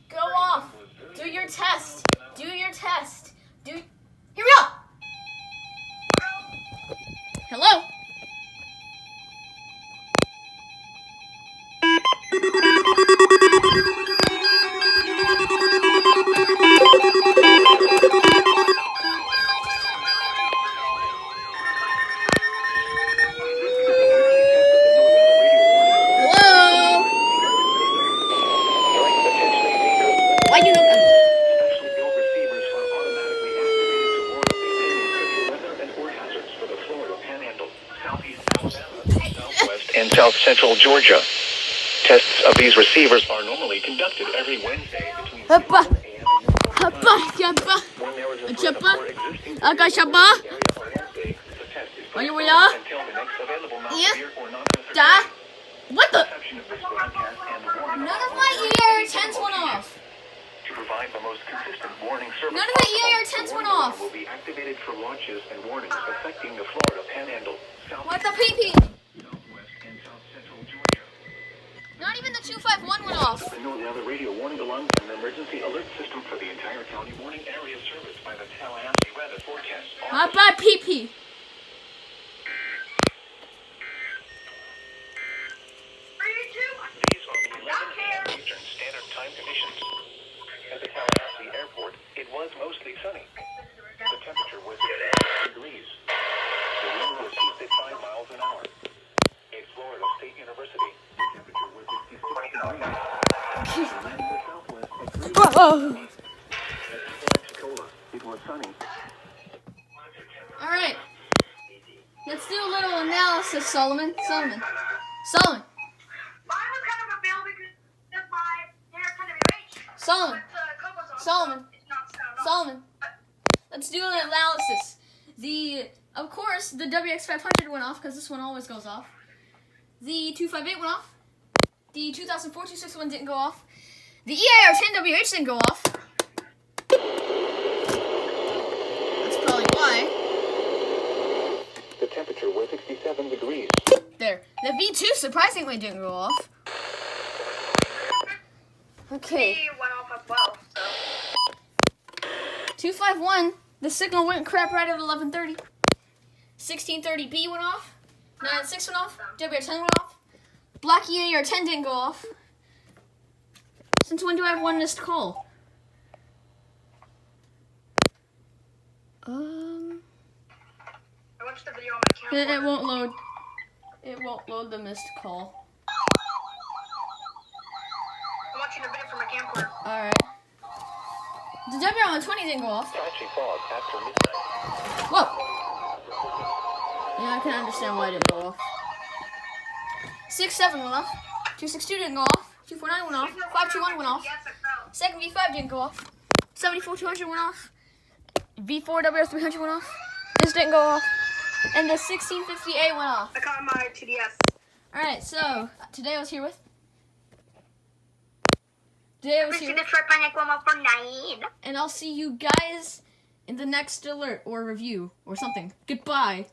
Go off. Do your test. Do your test. Here we go. Hello? Why you know? In South Central Georgia. Tests of these receivers are normally conducted every Wednesday between 6 a.m. What the? None of my EAS tents went off. To provide the most consistent warning service. None of my EAS tents went off. Will be activated for launches and warnings affecting the Florida Panhandle. What the PP? Southwest and South Central Georgia. Not even the 251 went off. The Northern Weather Radio warning alarm and emergency alert system for the entire county warning area serviced by the Tallahassee weather forecast. What about PP? These are the 11 a.m. Eastern Standard Time conditions. At the Tallahassee Airport, it was mostly sunny. The temperature was 60 degrees. The wind was 65 miles an hour. At Florida State University, the temperature was 66 degrees. The wind was southwest at 3 degrees. At Pensacola, it was sunny. All right. Let's do a little analysis, Solomon. Solomon. Solomon. Solomon. Solomon. Solomon. Let's do an analysis. Of course, the WX500 went off because this one always goes off. The 258 went off. The 2004-261 didn't go off. The EAR10WH didn't go off. That's probably why. The temperature was 67 degrees. There. The V2 surprisingly didn't go off. Okay. He went off as well, so. 251, the signal went crap right at 11:30. 1630B went off. 96 went off. WR10 went off. Black EAR10 didn't go off. Since when do I have one missed call? I watched the video on my camera. It won't load. It won't load the missed call. I'm watching the video from my camcorder. Alright. The WR120 didn't go off. Patchy fog after midnight. Whoa! Yeah, I can understand why it didn't go off. 67 went off. 262 didn't go off. 249 went off. 521 went off. Second V5 didn't go off. 74-200 went off. V4 WR300 went off. This didn't go off. And the 1650A went off. I caught my TDS. Alright, so today I was here with. And I'll see you guys in the next alert or review or something. Goodbye.